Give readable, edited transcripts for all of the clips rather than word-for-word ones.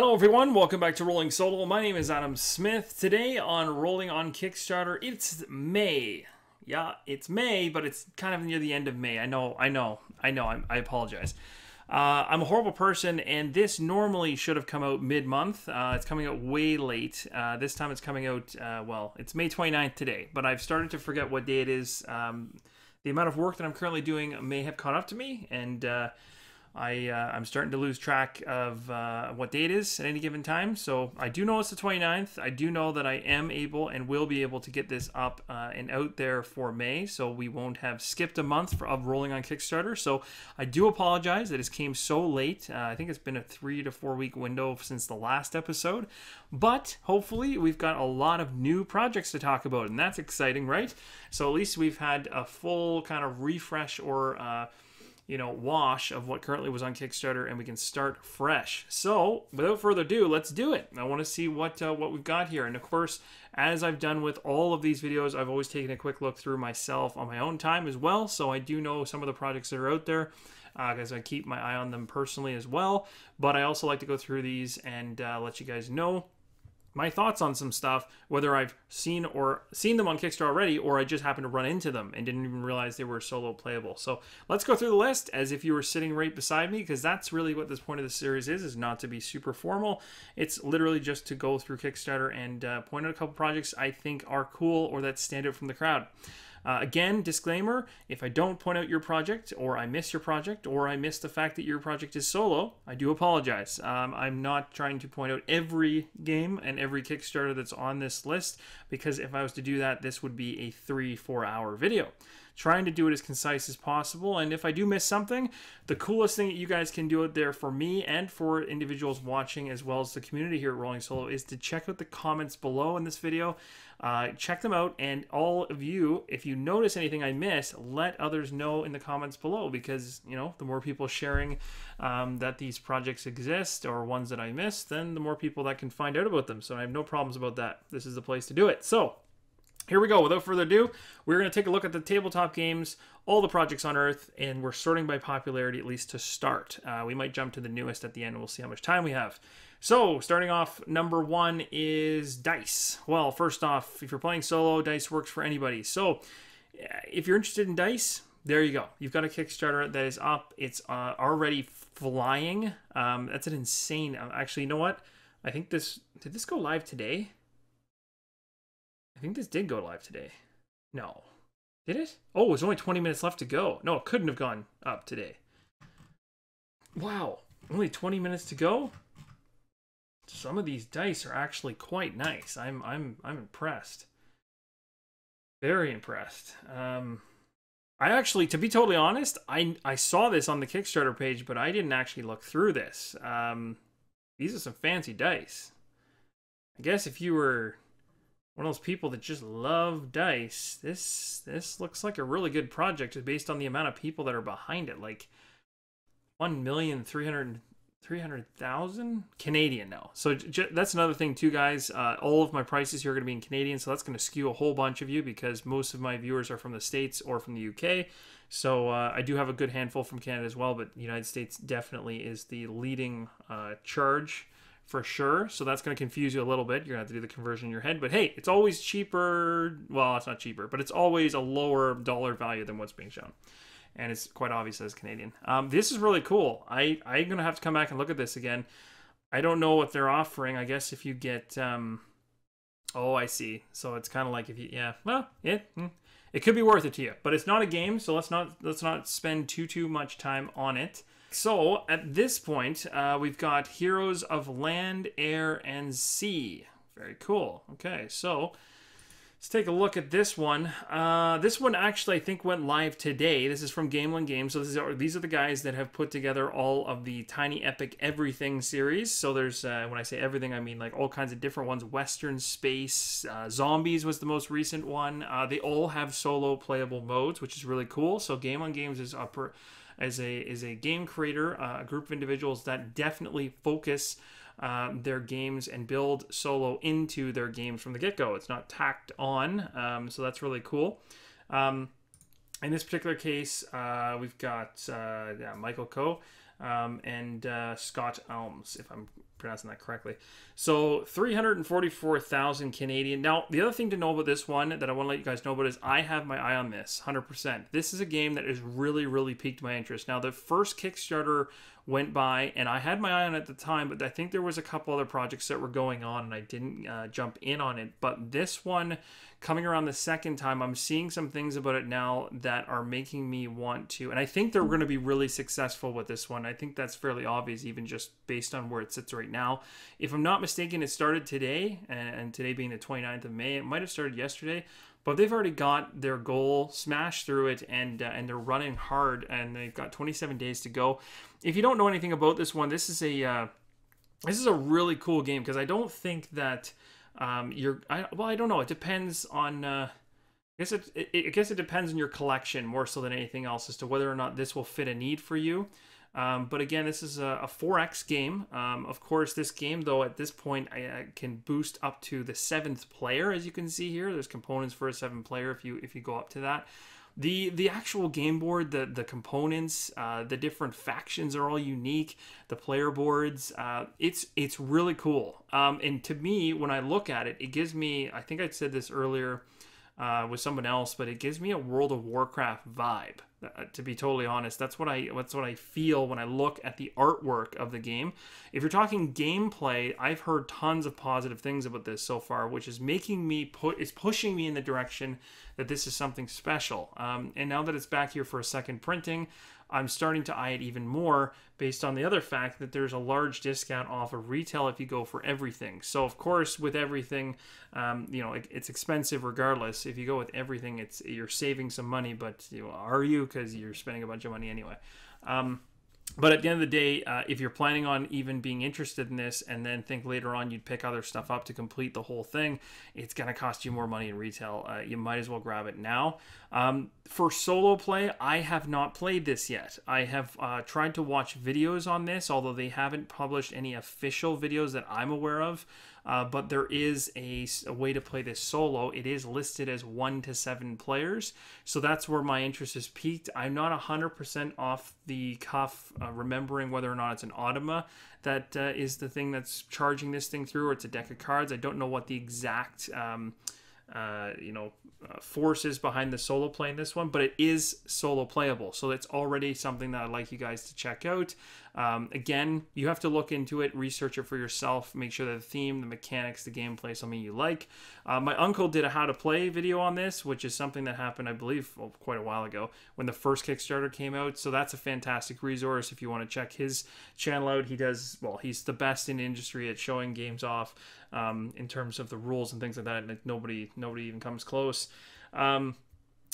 Hello everyone, welcome back to Rolling Solo. My name is Adam Smith. Today on Rolling on Kickstarter, it's May. Yeah, it's May, but it's kind of near the end of May. I apologize. I'm a horrible person, and this normally should have come out mid-month. It's coming out way late. This time it's coming out, well, it's May 29th today, but I've started to forget what day it is. The amount of work that I'm currently doing may have caught up to me, and I'm starting to lose track of what day it is at any given time. So I do know it's the 29th. I do know that I am able and will be able to get this up and out there for May. So we won't have skipped a month of rolling on Kickstarter. So I do apologize that it came so late. I think it's been a 3 to 4 week window since the last episode. But hopefully we've got a lot of new projects to talk about. And that's exciting, right? So at least we've had a full kind of refresh or wash of what currently was on Kickstarter, and we can start fresh. So without further ado, let's do it. I want to see what we've got here. And of course, as I've done with all of these videos, I've always taken a quick look through myself on my own time as well. So I do know some of the projects that are out there, because I keep my eye on them personally as well. But I also like to go through these and let you guys know my thoughts on some stuff, whether I've seen them on Kickstarter already, or I just happened to run into them and didn't even realize they were solo playable. So let's go through the list as if you were sitting right beside me, because that's really what this point of the series is not to be super formal. It's literally just to go through Kickstarter and point out a couple projects I think are cool or that stand out from the crowd. Again, disclaimer, if I don't point out your project, or I miss your project, or I miss the fact that your project is solo, I do apologize. I'm not trying to point out every game and every Kickstarter that's on this list, because if I was to do that, this would be a 3-4 hour video. Trying to do it as concise as possible, and if I do miss something, the coolest thing that you guys can do out there for me and for individuals watching as well as the community here at Rolling Solo is to check out the comments below in this video. Check them out, and all of you, if you notice anything I miss, let others know in the comments below, because the more people sharing that these projects exist or ones that I missed, then the more people that can find out about them. So I have no problems about that. This is the place to do it. So here we go. Without further ado, we're going to take a look at the tabletop games, all the projects on Earth, and we're sorting by popularity, at least to start. We might jump to the newest at the end, and we'll see how much time we have. So, starting off, number 1 is Dice. Well, first off, if you're playing solo, Dice works for anybody. So, if you're interested in Dice, there you go. You've got a Kickstarter that is up. It's already flying. That's an insane... Actually, you know what? I think did this go live today? I think this did go live today. No. Did it? Oh, there's only 20 minutes left to go. No, it couldn't have gone up today. Wow. Only 20 minutes to go? Some of these dice are actually quite nice. I'm impressed. Very impressed. I actually, to be totally honest, I saw this on the Kickstarter page, but I didn't actually look through this. These are some fancy dice. I guess if you were one of those people that just love dice, this looks like a really good project based on the amount of people that are behind it. Like 1,300,000 Canadian now. So that's another thing too, guys. All of my prices here are going to be in Canadian, so that's going to skew a whole bunch of you because most of my viewers are from the States or from the UK. So I do have a good handful from Canada as well, but the United States definitely is the leading charge for sure. So that's going to confuse you a little bit. You're going to have to do the conversion in your head. But hey, it's always cheaper. Well, it's not cheaper, but it's always a lower dollar value than what's being shown. And it's quite obvious as Canadian. This is really cool. I'm going to have to come back and look at this again. I don't know what they're offering. I guess if you get... oh, I see. So it's kind of like if you... Yeah, well, it could be worth it to you. But it's not a game, so let's not spend too much time on it. So, at this point, we've got Heroes of Land, Air, and Sea. Very cool. Okay, so let's take a look at this one. This one actually, I think, went live today. This is from Gamelin Games. So these are the guys that have put together all of the Tiny Epic Everything series. So there's, when I say everything, I mean like all kinds of different ones. Western Space, Zombies was the most recent one. They all have solo playable modes, which is really cool. So Gamelin Games is as a game creator, a group of individuals that definitely focus their games and build solo into their games from the get-go. It's not tacked on, so that's really cool. In this particular case, we've got Michael Coe and Scott Elms, if I'm pronouncing that correctly. So 344,000 Canadian. Now, the other thing to know about this one that I want to let you guys know about is I have my eye on this 100%. This is a game that has really, really piqued my interest. Now, the first Kickstarter went by and I had my eye on it at the time, but I think there was a couple other projects that were going on and I didn't jump in on it. But this one, coming around the second time, I'm seeing some things about it now that are making me want to, and I think they're going to be really successful with this one. I think that's fairly obvious, even just based on where it sits right now. If I'm not mistaken, it started today, and today being the 29th of May, it might have started yesterday, but they've already got their goal smashed through it, and they're running hard, and they've got 27 days to go. If you don't know anything about this one, this is a really cool game, because I don't think that well, I don't know. It depends on. I guess it depends on your collection more so than anything else as to whether or not this will fit a need for you. But again, this is a 4X game. Of course, this game, though, at this point, I can boost up to the 7th player, as you can see here. There's components for a 7th player if you go up to that. The actual game board, the components, the different factions are all unique. The player boards, it's really cool. And to me, when I look at it, it gives me, I think I said this earlier with someone else, but it gives me a World of Warcraft vibe. To be totally honest, that's what I feel when I look at the artwork of the game. If you're talking gameplay, I've heard tons of positive things about this so far, which is making me pushing me in the direction that this is something special. And now that it's back here for a second printing, I'm starting to eye it even more based on the other fact that there's a large discount off of retail if you go for everything. So of course, with everything, you know, it's expensive regardless. If you go with everything, you're saving some money, but are you? Because you're spending a bunch of money anyway. But at the end of the day, if you're planning on even being interested in this and then think later on you'd pick other stuff up to complete the whole thing, it's going to cost you more money in retail. You might as well grab it now. For solo play, I have not played this yet. I have tried to watch videos on this, although they haven't published any official videos that I'm aware of. But there is a way to play this solo. It is listed as 1 to 7 players. So that's where my interest is peaked. I'm not 100% off the cuff remembering whether or not it's an automa that is the thing that's charging this thing through, or it's a deck of cards. I don't know what the exact forces behind the solo play in this one, but it is solo playable, so it's already something that I'd like you guys to check out. Again, you have to look into it, research it for yourself, make sure that the theme, the mechanics, the gameplay is something you like. My uncle did a how to play video on this, which is something that happened, I believe, quite a while ago when the first Kickstarter came out, so that's a fantastic resource if you want to check his channel out. He's the best in the industry at showing games off in terms of the rules and things like that, and nobody even comes close. And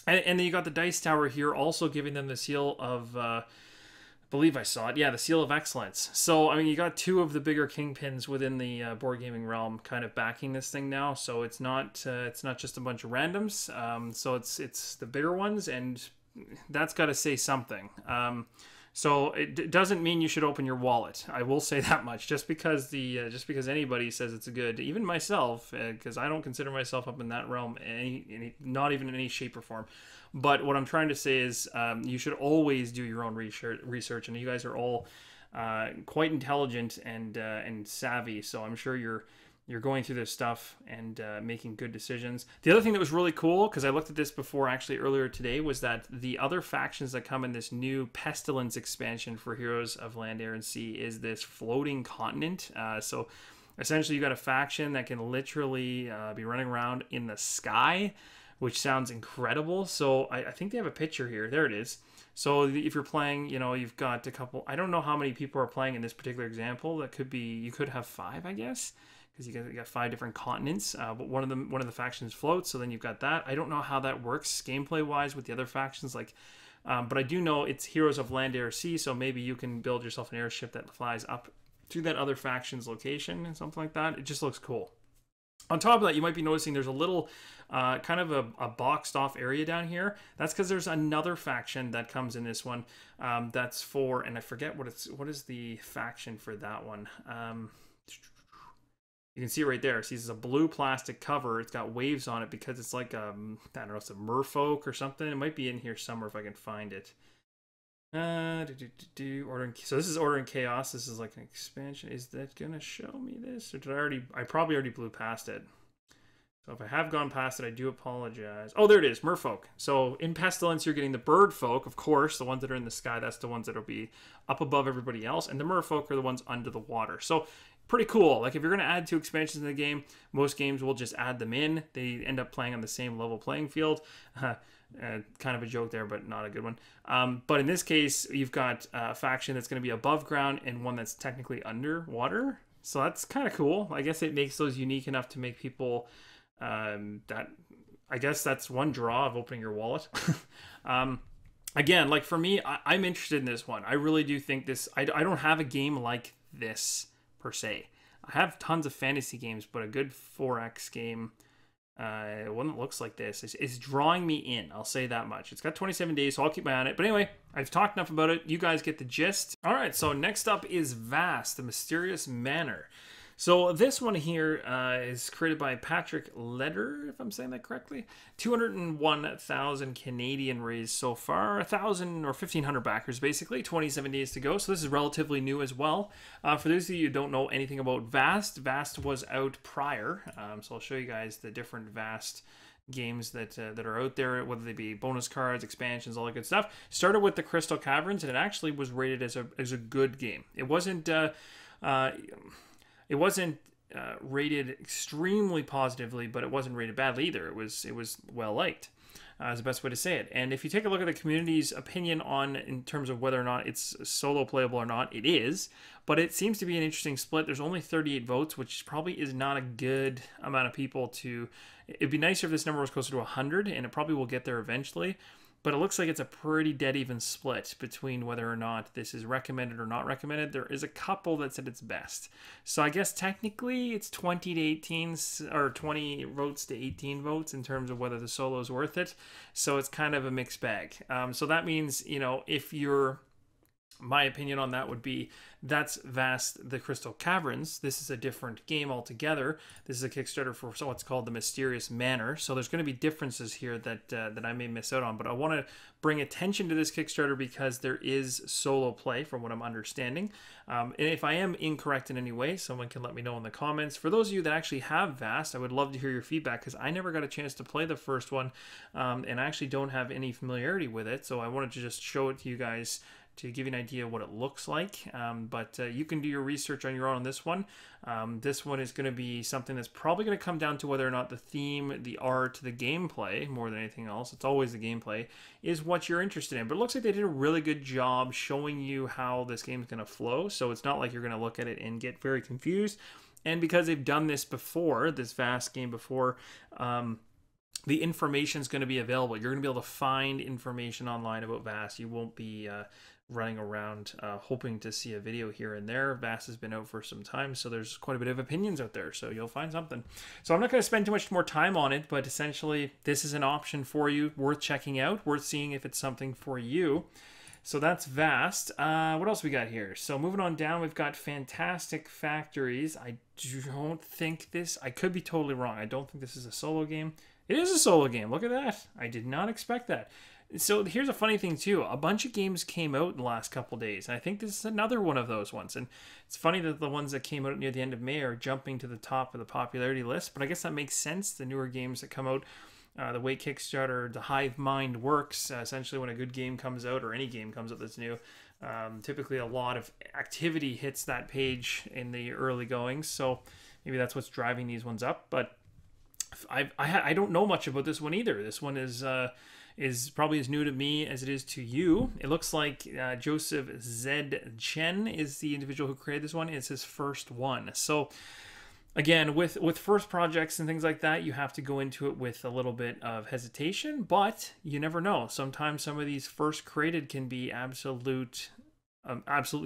then you got the Dice Tower here, also giving them the seal of, I believe I saw it, yeah, the seal of excellence. So, I mean, you got 2 of the bigger kingpins within the board gaming realm kind of backing this thing now, so it's not just a bunch of randoms. So it's the bigger ones, and that's got to say something. So it doesn't mean you should open your wallet. I will say that much. Just because anybody says it's a good, even myself, because I don't consider myself up in that realm, not even in any shape or form. But what I'm trying to say is, you should always do your own research, and you guys are all quite intelligent and savvy. So I'm sure you're going through this stuff and making good decisions. The other thing that was really cool, because I looked at this before actually earlier today, was that the other factions that come in this new Pestilence expansion for Heroes of Land, Air, and Sea is this floating continent. So essentially you got a faction that can literally be running around in the sky, which sounds incredible. So I think they have a picture here. There it is. So if you're playing, you've got a couple, I don't know how many people are playing in this particular example. That could be, you could have 5, I guess, because you got 5 different continents, but one of the factions floats, so then you've got that. I don't know how that works gameplay wise with the other factions, but I do know it's Heroes of Land, Air, Sea, so maybe you can build yourself an airship that flies up to that other faction's location and something like that. It just looks cool. On top of that, you might be noticing there's a little kind of a boxed off area down here. That's because there's another faction that comes in this one that's for, and I forget what is the faction for that one. You can see it right there. See, it's a blue plastic cover. It's got waves on it because it's like, I don't know, it's a merfolk or something. It might be in here somewhere if I can find it. Ordering. So this is Order and Chaos. This is like an expansion. Is that gonna show me this, or did I already? I probably already blew past it. So if I have gone past it, I do apologize. Oh, there it is, merfolk. So in Pestilence, you're getting the bird folk, of course, the ones that are in the sky. That's the ones that will be up above everybody else. And the merfolk are the ones under the water. So pretty cool. Like if you're going to add 2 expansions in the game, most games will just add them in. They end up playing on the same level playing field. Kind of a joke there, but not a good one. But in this case, you've got a faction that's going to be above ground and one that's technically underwater. So that's kind of cool. I guess it makes those unique enough to make people... that I guess that's one draw of opening your wallet. Again, like for me, I'm interested in this one. I really do think this. I don't have a game like this per se. I have tons of fantasy games, but a good 4X game, one that looks like this is drawing me in. I'll say that much. It's got 27 days, so I'll keep my eye on it. But anyway, I've talked enough about it. You guys get the gist. All right, so next up is Vast, the Mysterious Manor. So this one here is created by Patrick Leder, if I'm saying that correctly. 201,000 Canadian raised so far, 1,000 or 1,500 backers basically, 27 days to go. So this is relatively new as well. For those of you who don't know anything about Vast, Vast was out prior. So I'll show you guys the different Vast games that are out there, whether they be bonus cards, expansions, all that good stuff. Started with the Crystal Caverns, and it actually was rated as a good game. It wasn't rated extremely positively, but it wasn't rated badly either. It was well liked. Is the best way to say it. And if you take a look at the community's opinion on in terms of whether or not it's solo playable or not, it is. But it seems to be an interesting split. There's only 38 votes, which probably is not a good amount of people to... It'd be nicer if this number was closer to 100, and it probably will get there eventually. But it looks like it's a pretty dead even split between whether or not this is recommended or not recommended. There is a couple that said it's best. So I guess technically it's 20 to 18, or 20 votes to 18 votes in terms of whether the solo is worth it. So it's kind of a mixed bag. So that means, you know, if you're... My opinion on that would be that's Vast the Crystal Caverns. This is a different game altogether. This is a Kickstarter for what's called the Mysterious Manor. So there's going to be differences here that I may miss out on. But I want to bring attention to this Kickstarter because there is solo play from what I'm understanding. And if I am incorrect in any way, someone can let me know in the comments. For those of you that actually have Vast, I would love to hear your feedback because I never got a chance to play the first one. And I actually don't have any familiarity with it. So I wanted to just show it to you guys to give you an idea of what it looks like. But you can do your research on your own on this one. This one is going to be something that's probably going to come down to whether or not the theme, the art, the gameplay, more than anything else, it's always the gameplay, is what you're interested in. But it looks like they did a really good job showing you how this game is going to flow. So it's not like you're going to look at it and get very confused. And because they've done this before, this Vast game before, the information is going to be available. You're going to be able to find information online about Vast. You won't be running around hoping to see a video here and there. Vast has been out for some time, so there's quite a bit of opinions out there, so you'll find something. So I'm not going to spend too much more time on it, but essentially this is an option for you, worth checking out, worth seeing if it's something for you. So that's Vast. What else we got here? So moving on down, we've got Fantastic Factories. I don't think this... I could be totally wrong. I don't think this is a solo game. It is a solo game. Look at that. I did not expect that. So here's a funny thing too. A bunch of games came out in the last couple days. And I think this is another one of those ones. And it's funny that the ones that came out near the end of May are jumping to the top of the popularity list. But I guess that makes sense. The newer games that come out, the way Kickstarter, the hive mind works, essentially when a good game comes out or any game comes out that's new, typically a lot of activity hits that page in the early goings. So maybe that's what's driving these ones up. But I don't know much about this one either. This one is probably as new to me as it is to you. It looks like Joseph Z. Chen is the individual who created this one. It's his first one. So again, with first projects and things like that, you have to go into it with a little bit of hesitation, but you never know. Sometimes some of these first created can be absolutely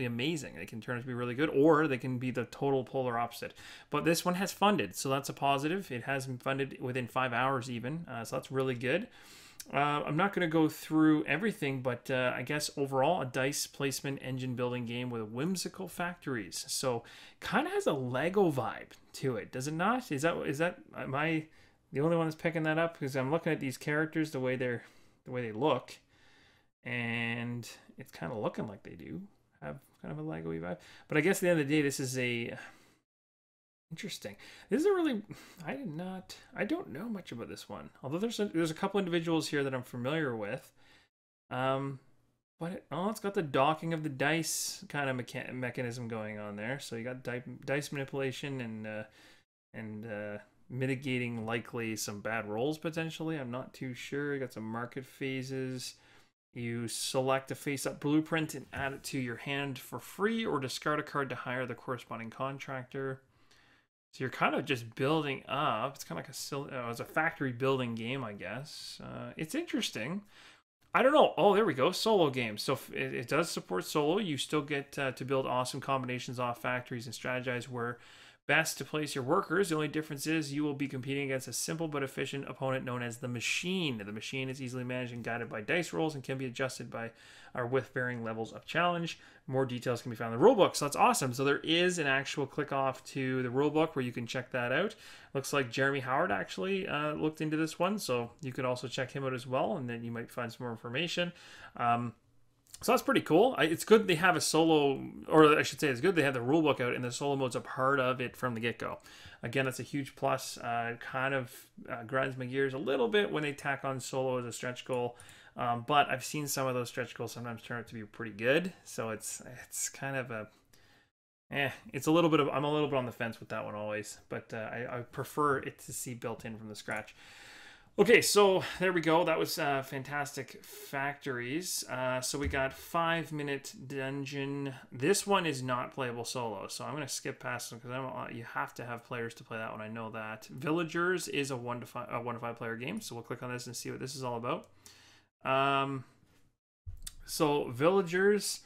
amazing. They can turn out to be really good, or they can be the total polar opposite. But this one has funded, so that's a positive. It has been funded within 5 hours even, so that's really good. I'm not going to go through everything, but I guess overall a dice placement engine building game with whimsical factories. So kind of has a Lego vibe to it, does it not? Is that am I the only one that's picking that up? Because I'm looking at these characters, the way they look. and it's kind of looking like they do have kind of a Lego-y vibe. But I guess at the end of the day, this is a interesting. This is a really, I don't know much about this one. Although there's a couple individuals here that I'm familiar with. But it's got the docking of the dice kind of mechanism going on there. So you got dice manipulation and mitigating likely some bad rolls potentially. I'm not too sure. You got some market phases. You select a face-up blueprint and add it to your hand for free, or discard a card to hire the corresponding contractor. So you're kind of just building up. It's kind of like it's a factory building game, I guess. It's interesting. I don't know. Oh, there we go. Solo game. So it does support solo. You still get to build awesome combinations off factories and strategize where best to place your workers. The only difference is you will be competing against a simple but efficient opponent known as the Machine. The Machine is easily managed and guided by dice rolls and can be adjusted by or with varying levels of challenge. More details can be found in the rulebook, so that's awesome. So there is an actual click off to the rulebook where you can check that out. Looks like Jeremy Howard actually looked into this one, so you could also check him out as well, and then you might find some more information. So that's pretty cool. It's good they have a solo, or I should say it's good they have the rulebook out and the solo mode's a part of it from the get-go. Again, that's a huge plus. Kind of grinds my gears a little bit when they tack on solo as a stretch goal. But I've seen some of those stretch goals sometimes turn out to be pretty good. So it's kind of it's a little bit of, I'm a little bit on the fence with that one always. But I prefer it to see built in from the scratch. Okay, so there we go. That was Fantastic Factories. So we got 5-minute dungeon. This one is not playable solo, so I'm going to skip past them because you have to have players to play that one. I know that. Villagers is a 1 to 5 player game, so we'll click on this and see what this is all about. So Villagers.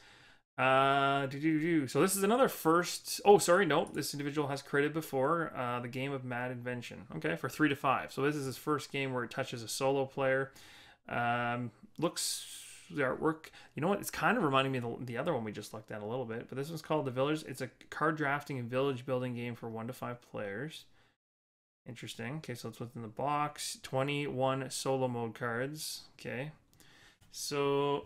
So this is another first. Oh, sorry, no. This individual has created before the game of Mad Invention. Okay, for 3 to 5. So this is his first game where it touches a solo player. Looks the artwork. You know what? It's kind of reminding me of the other one we just looked at a little bit. But this one's called The Villagers. It's a card drafting and village building game for 1 to 5 players. Interesting. Okay, so it's within the box. 21 solo mode cards. Okay, so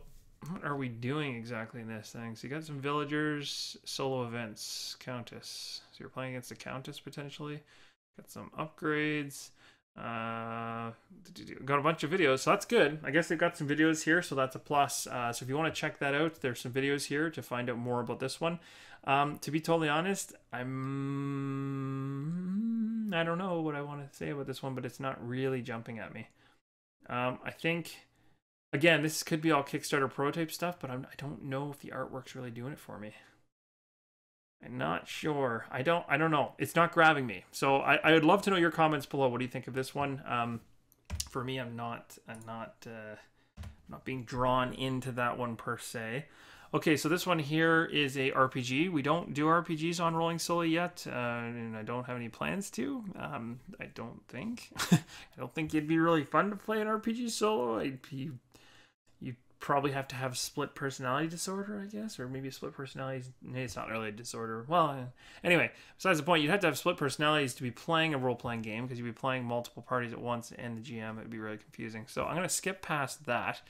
what are we doing exactly in this thing? So you got some villagers, solo events, countess. So you're playing against the countess potentially. Got some upgrades. Got a bunch of videos, so that's good. I guess they've got some videos here, so that's a plus. So if you want to check that out, there's some videos here to find out more about this one. To be totally honest, I don't know what I want to say about this one, but it's not really jumping at me. I think, again, this could be all Kickstarter prototype stuff, but I don't know if the artwork's really doing it for me. I'm not sure. I don't know. It's not grabbing me. So I would love to know your comments below. What do you think of this one? For me, I'm not being drawn into that one per se. Okay, so this one here is a RPG. We don't do RPGs on Rolling Solo yet, and I don't have any plans to. I don't think. I don't think it'd be really fun to play an RPG solo. You probably have to have split personality disorder, I guess, or maybe split personalities. It's not really a disorder. Well, anyway, besides the point, you'd have to have split personalities to be playing a role-playing game because you'd be playing multiple parties at once, and the GM, it'd be really confusing. So I'm going to skip past that.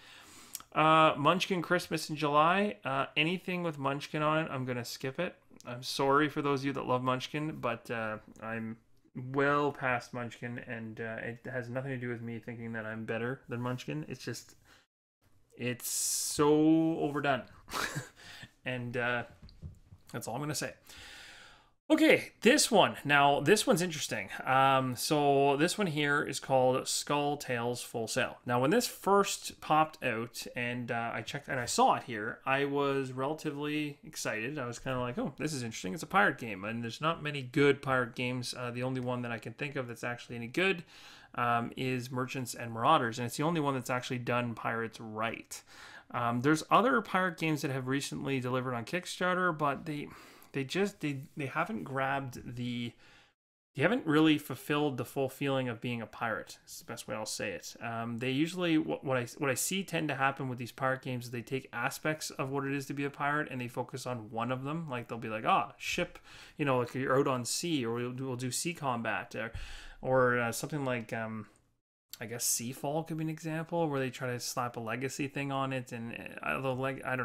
Munchkin Christmas in July. Anything with Munchkin on it, I'm going to skip it. I'm sorry for those of you that love Munchkin, but I'm well past Munchkin, and it has nothing to do with me thinking that I'm better than Munchkin. It's just, it's so overdone. And that's all I'm going to say. Okay, this one. Now, this one's interesting. So this one here is called Skull Tales Full Sail. Now, when this first popped out and I checked and I saw it here, I was relatively excited. I was kind of like, oh, this is interesting. It's a pirate game, and there's not many good pirate games. The only one that I can think of that's actually any good is Merchants and Marauders, and it's the only one that's actually done pirates right. There's other pirate games that have recently delivered on Kickstarter, but they haven't grabbed they haven't really fulfilled the full feeling of being a pirate. It's the best way I'll say it. They usually, what I see tend to happen with these pirate games is they take aspects of what it is to be a pirate and they focus on one of them. Like they'll be like, ship, like you're out on sea, or we'll do sea combat, or something like I guess Seafall could be an example where they try to slap a legacy thing on it, and I don't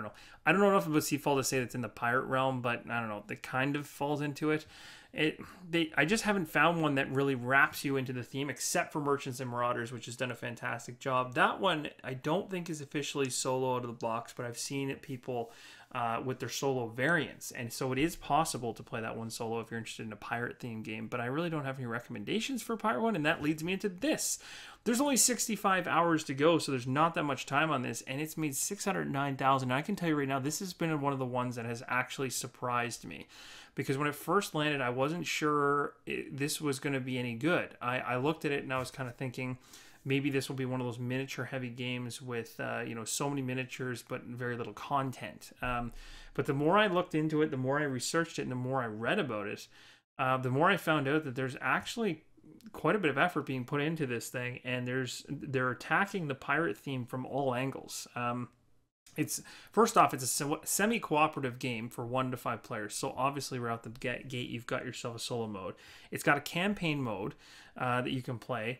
know. I don't know enough about Seafall to say that's in the pirate realm, but I don't know. It kind of falls into it. I just haven't found one that really wraps you into the theme, except for Merchants and Marauders, which has done a fantastic job. That one I don't think is officially solo out of the box, but I've seen it people with their solo variants, and so it is possible to play that one solo if you're interested in a pirate themed game. But I really don't have any recommendations for a pirate one, and that leads me into this. There's only 65 hours to go, so there's not that much time on this, and it's made 609,000. I can tell you right now, this has been one of the ones that has actually surprised me, because when it first landed, I wasn't sure this was going to be any good. I looked at it and I was kind of thinking, maybe this will be one of those miniature heavy games with so many miniatures but very little content. But the more I looked into it, the more I researched it, and the more I read about it, the more I found out that there's actually quite a bit of effort being put into this thing, and they're attacking the pirate theme from all angles. It's first off, it's a semi-cooperative game for 1 to 5 players. So obviously, right out the gate, you've got yourself a solo mode. It's got a campaign mode that you can play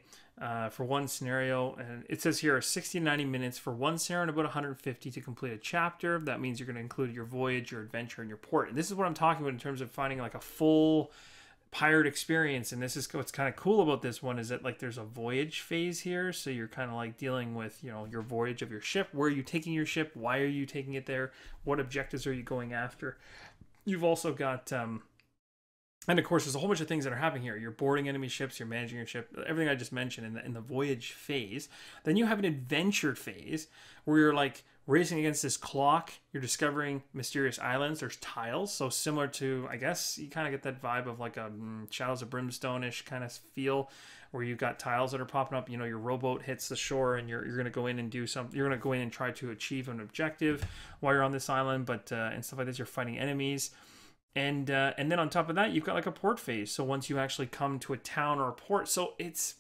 for one scenario, and it says here 60 to 90 minutes for one scenario and about 150 to complete a chapter. That means you're going to include your voyage, your adventure, and your port. And this is what I'm talking about in terms of finding like a full pirate experience. And this is what's kind of cool about this one, is that like there's a voyage phase here, so you're kind of like dealing with your voyage of your ship. Where are you taking your ship? Why are you taking it there? What objectives are you going after? You've also got and of course there's a whole bunch of things that are happening here. You're boarding enemy ships, you're managing your ship, everything I just mentioned in the voyage phase. Then you have an adventure phase where you're like racing against this clock. You're discovering mysterious islands. There's tiles, so similar to, I guess you kind of get that vibe of like a Shadows of Brimstone-ish kind of feel, where you've got tiles that are popping up. Your rowboat hits the shore, and you're going to go in and do something. You're going to go in and try to achieve an objective while you're on this island, but and stuff like this. You're fighting enemies. And then on top of that, you've got like a port phase. So once you actually come to a town or a port, so it's,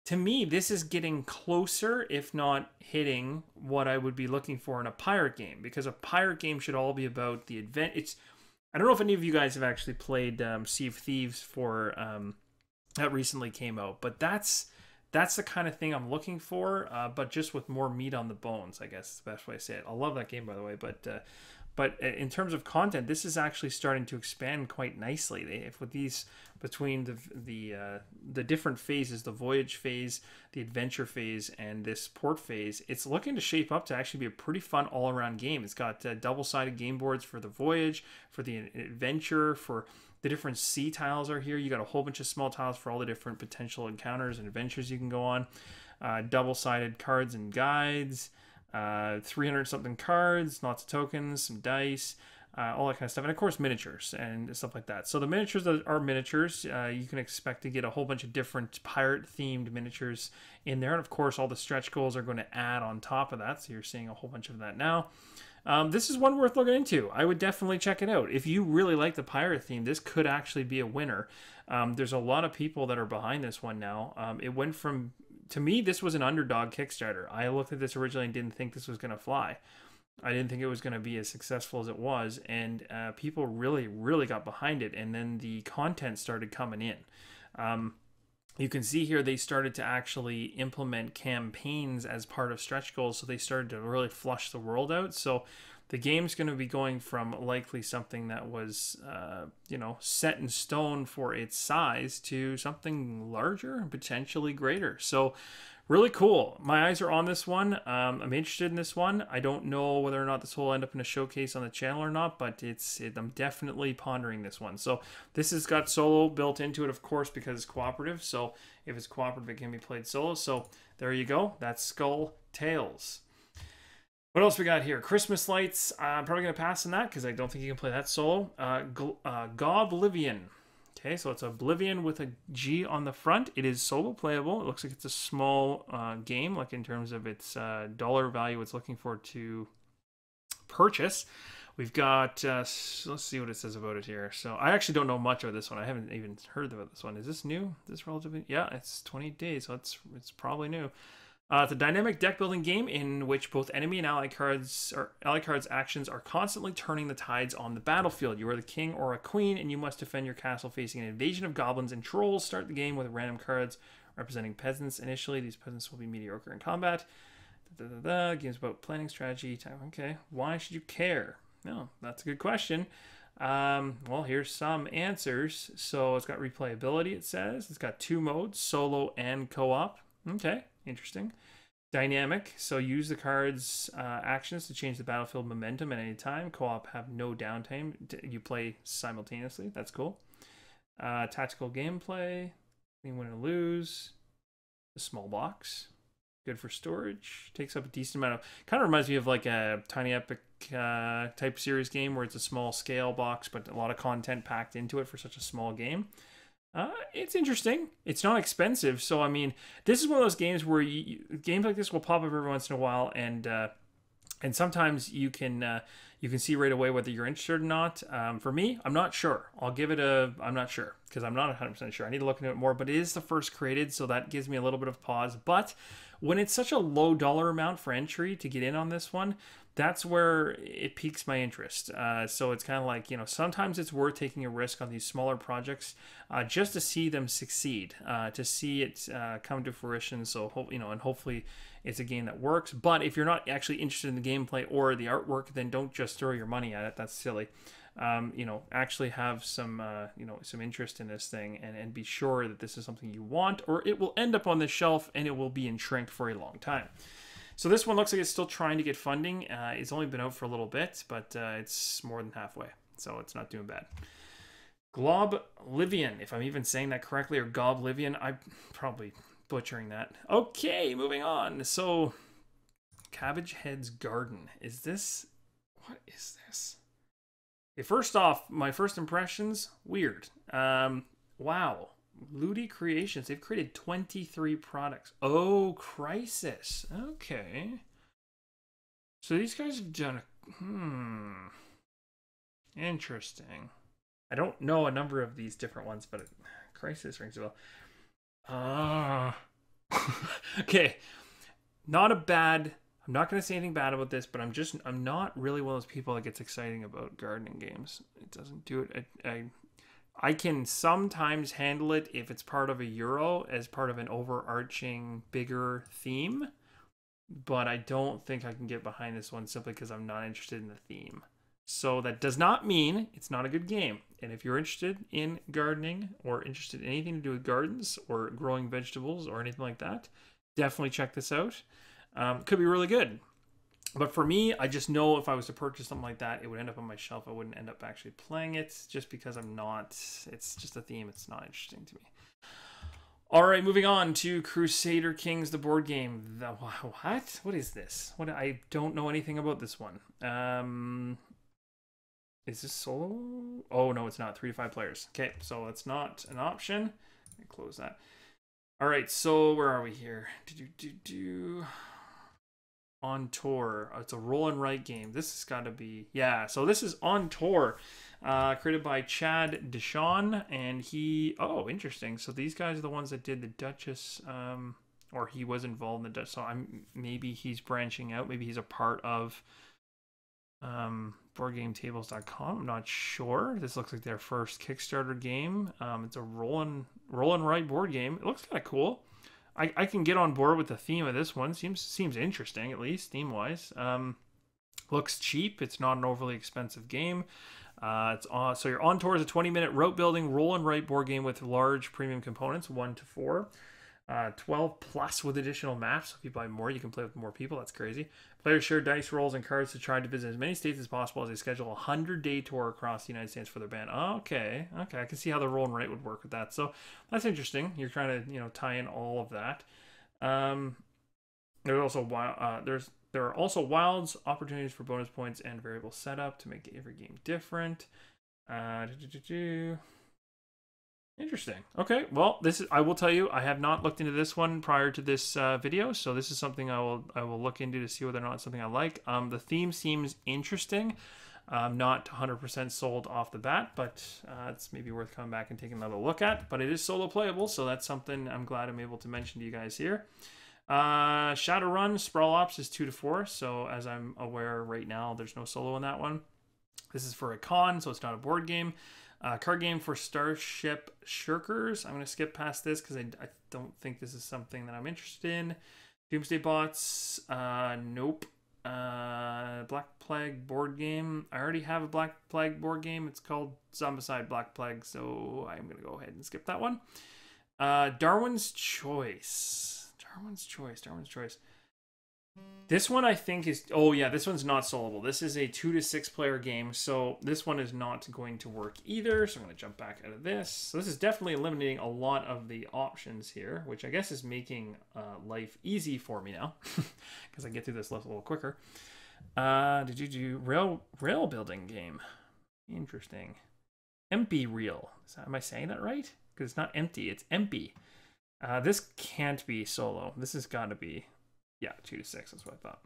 to me, this is getting closer, if not hitting, what I would be looking for in a pirate game, because a pirate game should all be about the event. I don't know if any of you guys have actually played Sea of Thieves that recently came out, but that's the kind of thing I'm looking for, but just with more meat on the bones, I guess is the best way to say it. I love that game, by the way, but in terms of content, this is actually starting to expand quite nicely. With these, between the different phases, the voyage phase, the adventure phase, and this port phase, it's looking to shape up to actually be a pretty fun all-around game. It's got double-sided game boards for the voyage, for the adventure, for the different sea tiles are here. You got a whole bunch of small tiles for all the different potential encounters and adventures you can go on. Double-sided cards and guides. 300 something cards, lots of tokens, some dice, all that kind of stuff, and of course miniatures and stuff like that. So the miniatures are miniatures. You can expect to get a whole bunch of different pirate themed miniatures in there, and of course all the stretch goals are going to add on top of that, so you're seeing a whole bunch of that now. This is one worth looking into. I would definitely check it out. If you really like the pirate theme, this could actually be a winner. There's a lot of people that are behind this one now. It went from, to me, this was an underdog Kickstarter. I looked at this originally and didn't think this was going to fly. I didn't think it was going to be as successful as it was, and people really, really got behind it, and then the content started coming in. You can see here they started to actually implement campaigns as part of stretch goals, so they started to really flush the world out. So the game's going to be going from likely something that was, set in stone for its size to something larger and potentially greater. So really cool. My eyes are on this one. I'm interested in this one. I don't know whether or not this will end up in a showcase on the channel or not, but I'm definitely pondering this one. So this has got solo built into it, of course, because it's cooperative. So if it's cooperative, it can be played solo. So there you go. That's Skull Tales. What else we got here? Christmas Lights. I'm probably going to pass on that because I don't think you can play that solo. Goblivion. Okay, so it's Oblivion with a G on the front. It is solo playable. It looks like it's a small game, like in terms of its dollar value it's looking for to purchase. We've got, let's see what it says about it here. So I actually don't know much about this one. I haven't even heard about this one. Is this new? Is this relatively? Yeah, it's 28 days, so it's probably new. It's a dynamic deck building game in which both enemy and ally cards actions are constantly turning the tides on the battlefield. You are the king or a queen, and you must defend your castle facing an invasion of goblins and trolls. Start the game with random cards representing peasants. Initially, these peasants will be mediocre in combat. Game's about planning, strategy, time. Okay, why should you care? No, that's a good question. Well, here's some answers. So it's got replayability, it says. It's got 2 modes, solo and co-op. Okay, interesting. Dynamic, so use the card's actions to change the battlefield momentum at any time. Co-op have no downtime. You play simultaneously. That's cool. Tactical gameplay. You win or lose. A small box. Good for storage. Takes up a decent amount of... Kind of reminds me of like a Tiny Epic type series game where it's a small scale box, but a lot of content packed into it for such a small game. It's interesting. It's not expensive, so I mean, this is one of those games where games like this will pop up every once in a while, and sometimes you can see right away whether you're interested or not. For me, I'm not sure. I'll give it a I'm not sure because I'm not 100% sure. I need to look into it more, but it is the first created, so that gives me a little bit of pause. But when it's such a low dollar amount for entry to get in on this one, that's where it piques my interest. So it's kind of like, you know, sometimes it's worth taking a risk on these smaller projects just to see them succeed, to see it come to fruition. So, you know, and hopefully it's a game that works. But if you're not actually interested in the gameplay or the artwork, then don't just throw your money at it. That's silly. You know, actually have some, you know, some interest in this thing and be sure that this is something you want, or it will end up on the shelf and it will be in shrink for a long time. So this one looks like it's still trying to get funding. It's only been out for a little bit, but it's more than halfway, so it's not doing bad. Goblivion, if I'm even saying that correctly, or Goblivion, I'm probably butchering that. Okay, moving on. So, Cabbage Head's Garden. Is this... What is this? Okay, first off, my first impressions, weird. Wow. Ludi Creations, they've created 23 products. Oh, Crisis. Okay. So these guys have done interesting. I don't know a number of these different ones, but Crisis rings a bell. Okay. Not a bad... I'm not going to say anything bad about this, but I'm not really one of those people that gets exciting about gardening games. It doesn't do it. I can sometimes handle it if it's part of a Euro as part of an overarching bigger theme, but I don't think I can get behind this one simply because I'm not interested in the theme. So that does not mean it's not a good game. And if you're interested in gardening or interested in anything to do with gardens or growing vegetables or anything like that, definitely check this out. Could be really good. But for me, I just know if I was to purchase something like that, it would end up on my shelf. I wouldn't end up actually playing it just because I'm not... It's just a theme. It's not interesting to me. All right, moving on to Crusader Kings, the board game. What? What is this? I don't know anything about this one. Is this solo? Oh, no, it's not. 3 to 5 players. Okay, so it's not an option. Let me close that. All right, so where are we here? On Tour. It's a roll and write game. This has got to be... Yeah, so this is On Tour. Created by Chad Deshawn. And he... Oh, interesting. So these guys are the ones that did the Duchess... or he was involved in the Duchess. So maybe he's branching out. Maybe he's a part of... BoardGameTables.com. I'm not sure. This looks like their first Kickstarter game. It's a roll and write board game. It looks kind of cool. I can get on board with the theme of this one. Seems interesting, at least theme-wise. Looks cheap. It's not an overly expensive game. So you're On Tour is a 20-minute route-building roll and write board game with large premium components, 1 to 4. 12 plus with additional maps. So if you buy more, you can play with more people. That's crazy. Players share dice rolls and cards to try to visit as many states as possible as they schedule a 100-day tour across the United States for their band. Okay. I can see how the roll and write would work with that. So that's interesting. You're trying to, tie in all of that. There are also wilds, opportunities for bonus points, and variable setup to make every game different. Interesting. Okay, well, I will tell you, I have not looked into this one prior to this video, so this is something I will look into to see whether or not it's something I like. The theme seems interesting. I'm not 100% sold off the bat, but it's maybe worth coming back and taking another look at. But it is solo playable, so that's something I'm glad I'm able to mention to you guys here. Shadowrun Sprawl Ops is 2 to 4, so as I'm aware right now, there's no solo in that one. This is for a con, so it's not a board game. Card game for Starship Shirkers. I'm going to skip past this because I don't think this is something that I'm interested in. Doomsday Bots. Nope. Black Plague board game. I already have a Black Plague board game. It's called Zombicide Black Plague, so I'm going to go ahead and skip that one. Darwin's Choice. Darwin's Choice. This one I think is... Oh, yeah, this one's not soloable. This is a 2 to 6 player game, so this one is not going to work either. So I'm going to jump back out of this. So this is definitely eliminating a lot of the options here, which I guess is making life easy for me now because I get through this list a little quicker. Did you do rail building game? Interesting. Empty Reel. Am I saying that right? Because it's not empty, it's empty. This can't be solo. This has got to be... Yeah, 2 to 6, that's what I thought.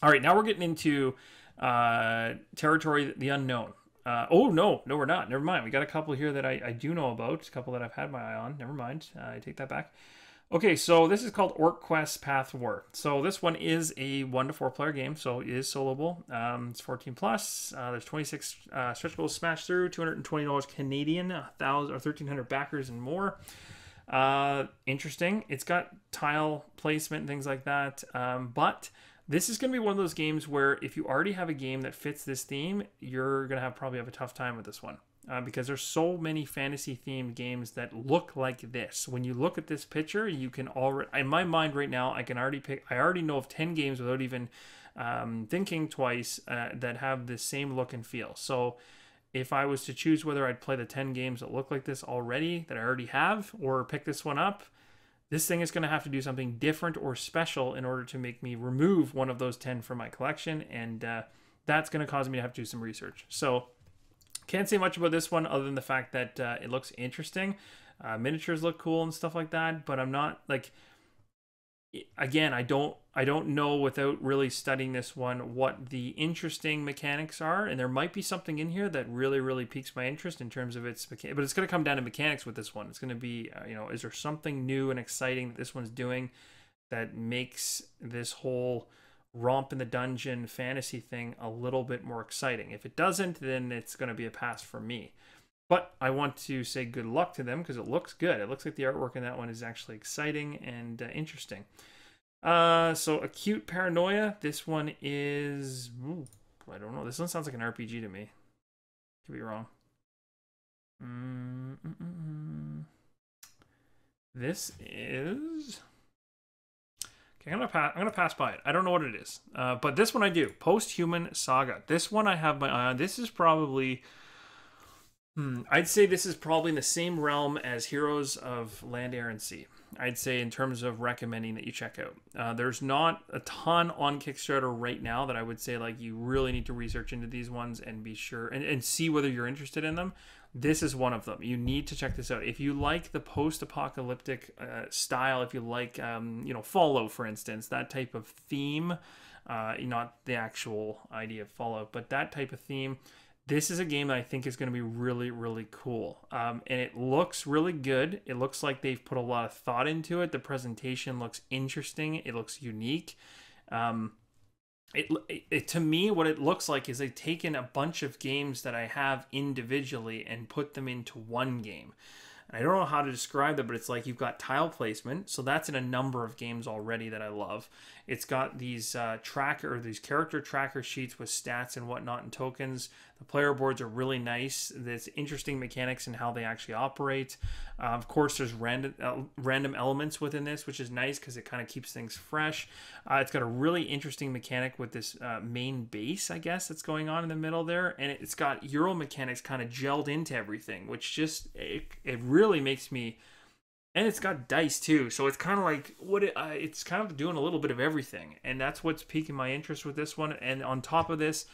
All right, now we're getting into territory, the unknown. Oh, no, we're not. Never mind. We got a couple here that I do know about, a couple that I've had my eye on. Never mind. I take that back. Okay, so this is called Orc Quest Path of War. So this one is a 1 to 4 player game, so it is soloable. It's 14 plus. There's 26 stretch goals smashed through, $220 Canadian, 1,000 or 1,300 backers and more. Interesting. It's got tile placement and things like that. But this is going to be one of those games where if you already have a game that fits this theme, you're going to probably have a tough time with this one. Because there's so many fantasy themed games that look like this. When you look at this picture, you can already, in my mind right now, I already know of 10 games without even thinking twice that have the same look and feel. So if I was to choose whether I'd play the 10 games that look like this already, that I already have, or pick this one up, this thing is going to have to do something different or special in order to make me remove one of those 10 from my collection, and that's going to cause me to have to do some research. So, can't say much about this one other than the fact that it looks interesting. Miniatures look cool and stuff like that, but I'm not, like... Again, I don't know without really studying this one what the interesting mechanics are, and there might be something in here that really piques my interest in terms of its mechanics. But it's going to come down to mechanics with this one. It's going to be, is there something new and exciting that this one's doing that makes this whole romp in the dungeon fantasy thing a little bit more exciting? If it doesn't, then it's going to be a pass for me. But I want to say good luck to them because it looks good. It looks like the artwork in that one is actually exciting and interesting. So Acute Paranoia. This one is... Ooh, I don't know. This one sounds like an RPG to me. Could be wrong. This is... Okay, I'm gonna pass by it. I don't know what it is. But this one I do. Posthuman Saga. This one I have my eye on. This is probably... I'd say this is probably in the same realm as Heroes of Land, Air, and Sea. I'd say in terms of recommending that you check out. There's not a ton on Kickstarter right now that I would say like you really need to research into these ones and be sure and see whether you're interested in them. This is one of them. You need to check this out. If you like the post-apocalyptic style, if you like, Fallout, for instance, that type of theme, not the actual idea of Fallout, but that type of theme, this is a game that I think is going to be really cool. And it looks really good. It looks like they've put a lot of thought into it. The presentation looks interesting. It looks unique. To me, what it looks like is they've taken a bunch of games that I have individually and put them into one game. And I don't know how to describe it, but it's like you've got tile placement. So that's in a number of games already that I love. It's got these these character tracker sheets with stats and whatnot and tokens. The player boards are really nice. There's interesting mechanics in how they actually operate. Of course, there's random elements within this, which is nice because it kind of keeps things fresh. It's got a really interesting mechanic with this main base, I guess, that's going on in the middle there. And it's got Euro mechanics kind of gelled into everything, which just, it really makes me... And it's got dice too, so it's kind of like it's kind of doing a little bit of everything, and that's what's piquing my interest with this one. And on top of this,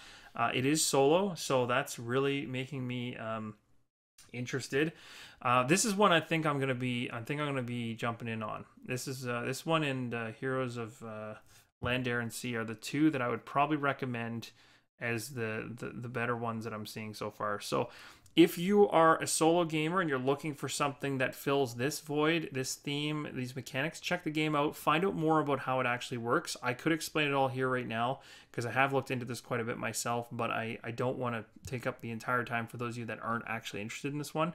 it is solo, so that's really making me interested. This is one I think I'm gonna be jumping in on. This is this one and Heroes of Land, Air, and Sea are the two that I would probably recommend as the better ones that I'm seeing so far. So if you are a solo gamer and you're looking for something that fills this void, this theme, these mechanics, check the game out. Find out more about how it actually works. I could explain it all here right now because I have looked into this quite a bit myself, but I don't want to take up the entire time for those of you that aren't actually interested in this one.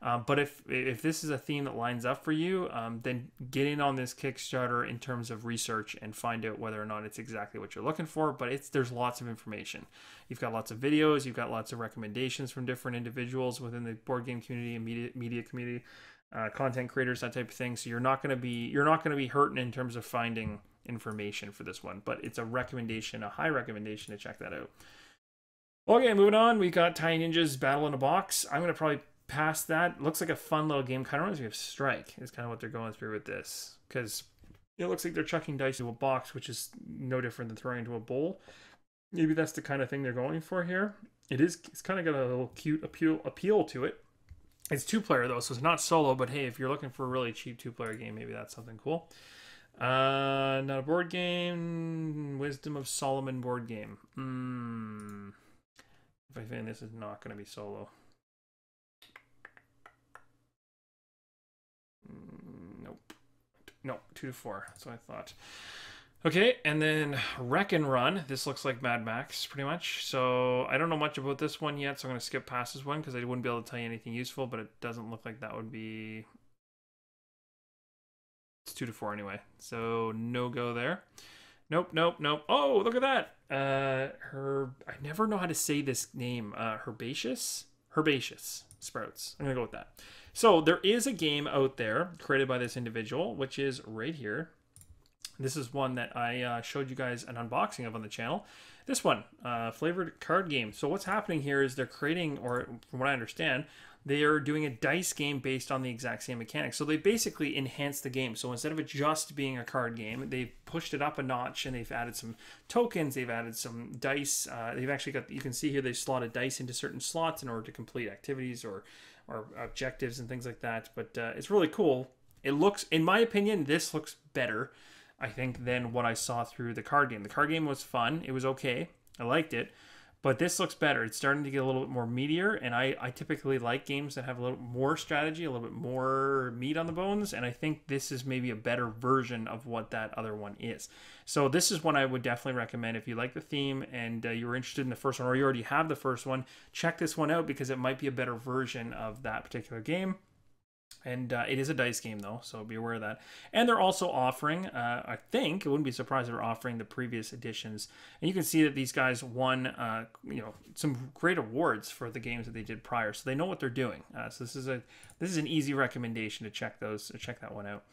But if this is a theme that lines up for you, then get in on this Kickstarter in terms of research and find out whether or not it's exactly what you're looking for. But there's lots of information. You've got lots of videos. You've got lots of recommendations from different individuals within the board game community and media community, content creators, that type of thing. So you're not going to be hurting in terms of finding information for this one. But it's a recommendation, a high recommendation to check that out. Okay, moving on. We got Tiny Ninjas Battle in a Box. I'm going to probably past that. Looks like a fun little game. Kind of reminds me of Strike is kind of what they're going through with this, because it looks like they're chucking dice into a box, which is no different than throwing into a bowl. Maybe that's the kind of thing they're going for here. It's kind of got a little cute appeal to it. It's 2-player though, so it's not solo, but hey, if you're looking for a really cheap 2-player game, maybe that's something cool. Not a board game. Wisdom of Solomon board game. If I think this is not going to be solo. Nope, 2 to 4. That's what I thought. Okay, and then Wreck and Run. This looks like Mad Max, pretty much. So I don't know much about this one yet, so I'm going to skip past this one because I wouldn't be able to tell you anything useful, but it doesn't look like that would be... It's 2 to 4 anyway, so no go there. Nope. Oh, look at that. I never know how to say this name. Herbaceous Sprouts. I'm going to go with that. So there is a game out there created by this individual, which is right here. This is one that I showed you guys an unboxing of on the channel. This one, flavored card game. So what's happening here is they're creating, or from what I understand, they are doing a dice game based on the exact same mechanics. So they basically enhanced the game. So instead of it just being a card game, they've pushed it up a notch and they've added some tokens, they've added some dice. They've actually got, you can see here, they've slotted dice into certain slots in order to complete activities or objectives and things like that. But it's really cool. It looks, in my opinion, this looks better, I think, than what I saw through the card game. The card game was fun. It was okay. I liked it. But this looks better. It's starting to get a little bit more meatier, and I typically like games that have a little more strategy, a little bit more meat on the bones, and I think this is maybe a better version of what that other one is. So this is one I would definitely recommend if you like the theme and you were interested in the first one, or you already have the first one. Check this one out because it might be a better version of that particular game. And it is a dice game, though, so be aware of that. And they're also offering, I think, I wouldn't be surprised if they're offering the previous editions. And you can see that these guys won, some great awards for the games that they did prior, so they know what they're doing. So this is an easy recommendation to check that one out.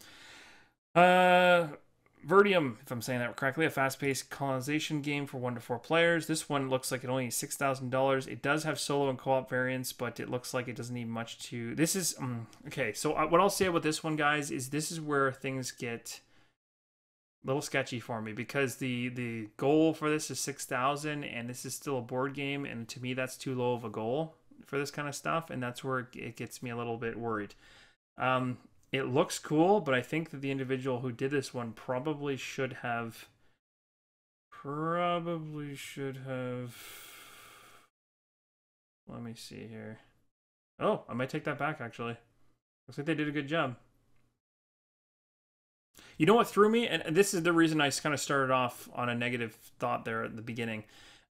Verdium, if I'm saying that correctly, a fast-paced colonization game for 1 to 4 players. This one looks like it only is $6,000. It does have solo and co-op variants, but it looks like it doesn't need much to... This is... okay, so what I'll say about this one, guys, is this is where things get a little sketchy for me, because the goal for this is $6,000, and this is still a board game, and to me, that's too low of a goal for this kind of stuff, and that's where it gets me a little bit worried. It looks cool, but I think that the individual who did this one probably should have... Let me see here. Oh, I might take that back, actually. Looks like they did a good job. You know what threw me? And this is the reason I kind of started off on a negative thought there at the beginning.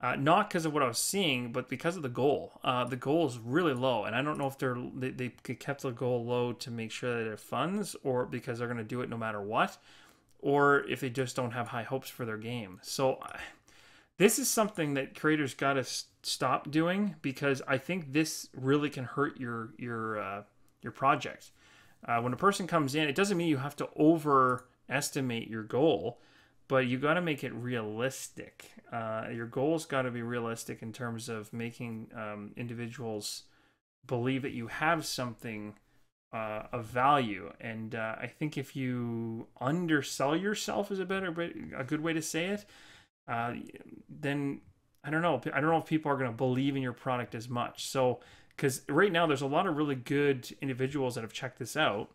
Not because of what I was seeing, but because of the goal. The goal is really low, and I don't know if they kept the goal low to make sure that it funds, or because they're going to do it no matter what, or if they just don't have high hopes for their game. So this is something that creators got to stop doing, because I think this really can hurt your project. When a person comes in, it doesn't mean you have to overestimate your goal, but you got to make it realistic. Your goals got to be realistic in terms of making individuals believe that you have something of value. And I think if you undersell yourself is a good way to say it. Then I don't know. I don't know if people are going to believe in your product as much. So, because right now there's a lot of really good individuals that have checked this out,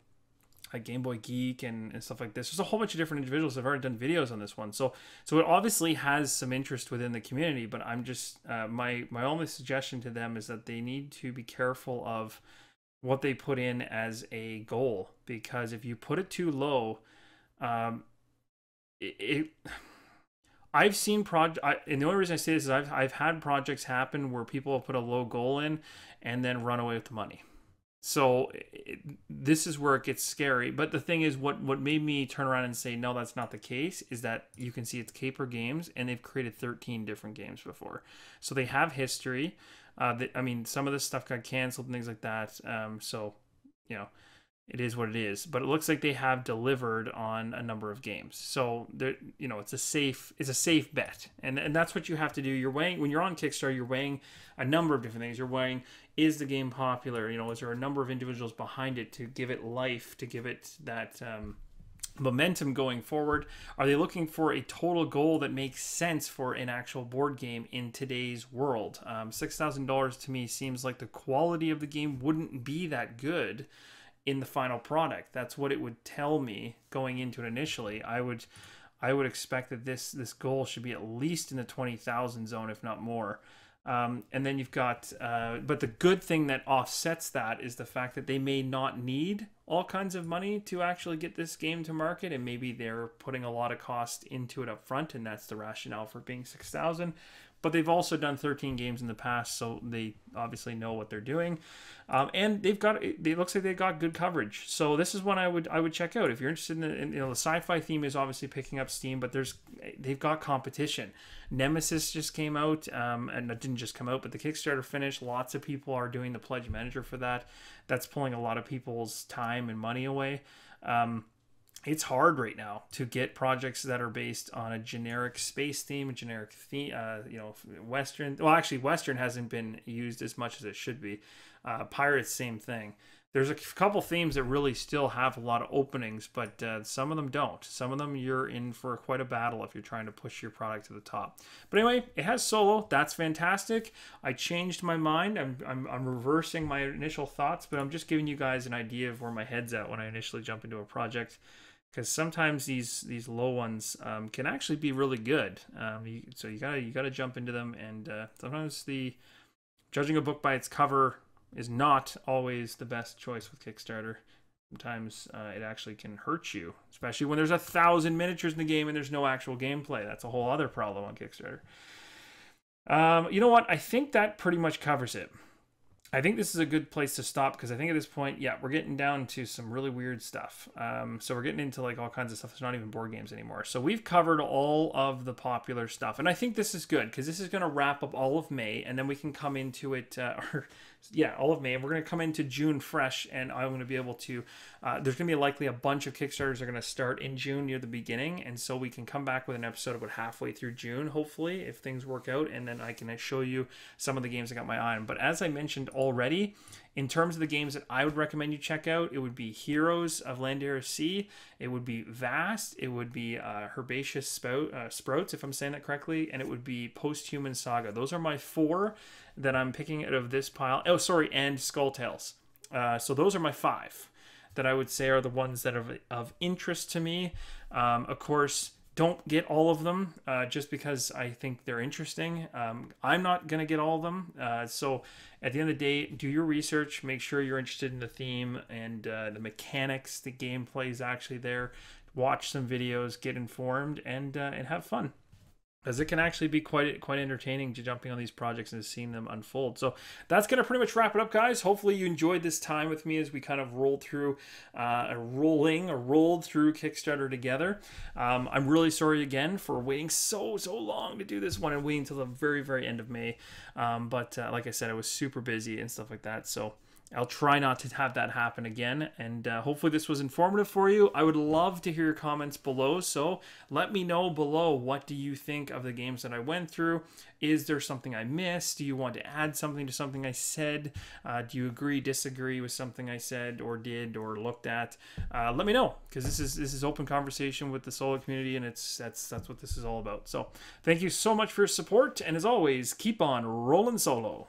Game Boy Geek and stuff like this. There's a whole bunch of different individuals that have already done videos on this one. So it obviously has some interest within the community, but I'm just, my only suggestion to them is that they need to be careful of what they put in as a goal, because if you put it too low, I've seen and the only reason I say this is I've had projects happen where people have put a low goal in and then run away with the money. So this is where it gets scary. But the thing is, what made me turn around and say, no, that's not the case, is that you can see it's Caper Games, and they've created 13 different games before. So they have history. I mean, some of this stuff got canceled and things like that. So, you know, it is what it is. But it looks like they have delivered on a number of games. So, you know, it's a safe bet. And that's what you have to do. You're weighing, when you're on Kickstarter, you're weighing a number of different things. You're weighing, is the game popular? You know, is there a number of individuals behind it to give it life, to give it that momentum going forward? Are they looking for a total goal that makes sense for an actual board game in today's world? $6,000 to me seems like the quality of the game wouldn't be that good in the final product. That's what it would tell me going into it initially. I would expect that this goal should be at least in the 20,000 zone, if not more. And then you've got, but the good thing that offsets that is the fact that they may not need all kinds of money to actually get this game to market, and maybe they're putting a lot of cost into it up front, and that's the rationale for being 6,000. But they've also done 13 games in the past, so they obviously know what they're doing. And it looks like they've got good coverage. So this is one I would check out if you're interested in you know, the sci-fi theme is obviously picking up steam, but they've got competition. Nemesis just came out, and it didn't just come out, but the Kickstarter finished. Lots of people are doing the pledge manager for that. That's pulling a lot of people's time and money away. It's hard right now to get projects that are based on a generic space theme, a generic theme, you know, Western. Well, actually, Western hasn't been used as much as it should be. Pirates, same thing. There's a couple themes that really still have a lot of openings, but some of them don't. Some of them you're in for quite a battle if you're trying to push your product to the top. But anyway, it has solo. That's fantastic. I changed my mind. I'm reversing my initial thoughts, but I'm just giving you guys an idea of where my head's at when I initially jump into a project. Because sometimes these low ones can actually be really good. So you gotta jump into them, and sometimes judging a book by its cover is not always the best choice with Kickstarter. Sometimes it actually can hurt you, especially when there's 1,000 miniatures in the game and there's no actual gameplay. That's a whole other problem on Kickstarter. You know what? I think that pretty much covers it. I think this is a good place to stop, because I think at this point, yeah, we're getting down to some really weird stuff. So we're getting into like all kinds of stuff that's not even board games anymore. So we've covered all of the popular stuff, and I think this is good, because this is going to wrap up all of May, and then we can come into it, all of May, and we're going to come into June fresh, and I'm going to be able to, there's going to be likely a bunch of Kickstarters are going to start in June near the beginning, and so we can come back with an episode about halfway through June, hopefully, if things work out, and then I can show you some of the games I got my eye on. But as I mentioned already, in terms of the games that I would recommend you check out, it would be Heroes of Landera Sea, it would be Vast, it would be Herbaceous Sprouts, if I'm saying that correctly, and it would be Posthuman Saga. Those are my 4 that I'm picking out of this pile. Oh, sorry, and Skull Tales. So those are my 5 that I would say are the ones that are of interest to me. Of course, don't get all of them just because I think they're interesting. I'm not going to get all of them. So at the end of the day, do your research. Make sure you're interested in the theme and the mechanics, the gameplay is actually there. Watch some videos, get informed, and have fun. As it can actually be quite entertaining to jumping on these projects and seeing them unfold. So that's going to pretty much wrap it up, guys. Hopefully you enjoyed this time with me as we kind of rolled through, rolled through Kickstarter together. I'm really sorry again for waiting so long to do this one and waiting until the very end of May. But like I said, I was super busy and stuff like that. So I'll try not to have that happen again, and hopefully this was informative for you. I would love to hear your comments below, so let me know below, what do you think of the games that I went through? Is there something I missed? Do you want to add something to something I said? Do you agree, disagree with something I said or did or looked at? Let me know, because this is open conversation with the solo community, and that's what this is all about. So thank you so much for your support, and as always, keep on rolling solo.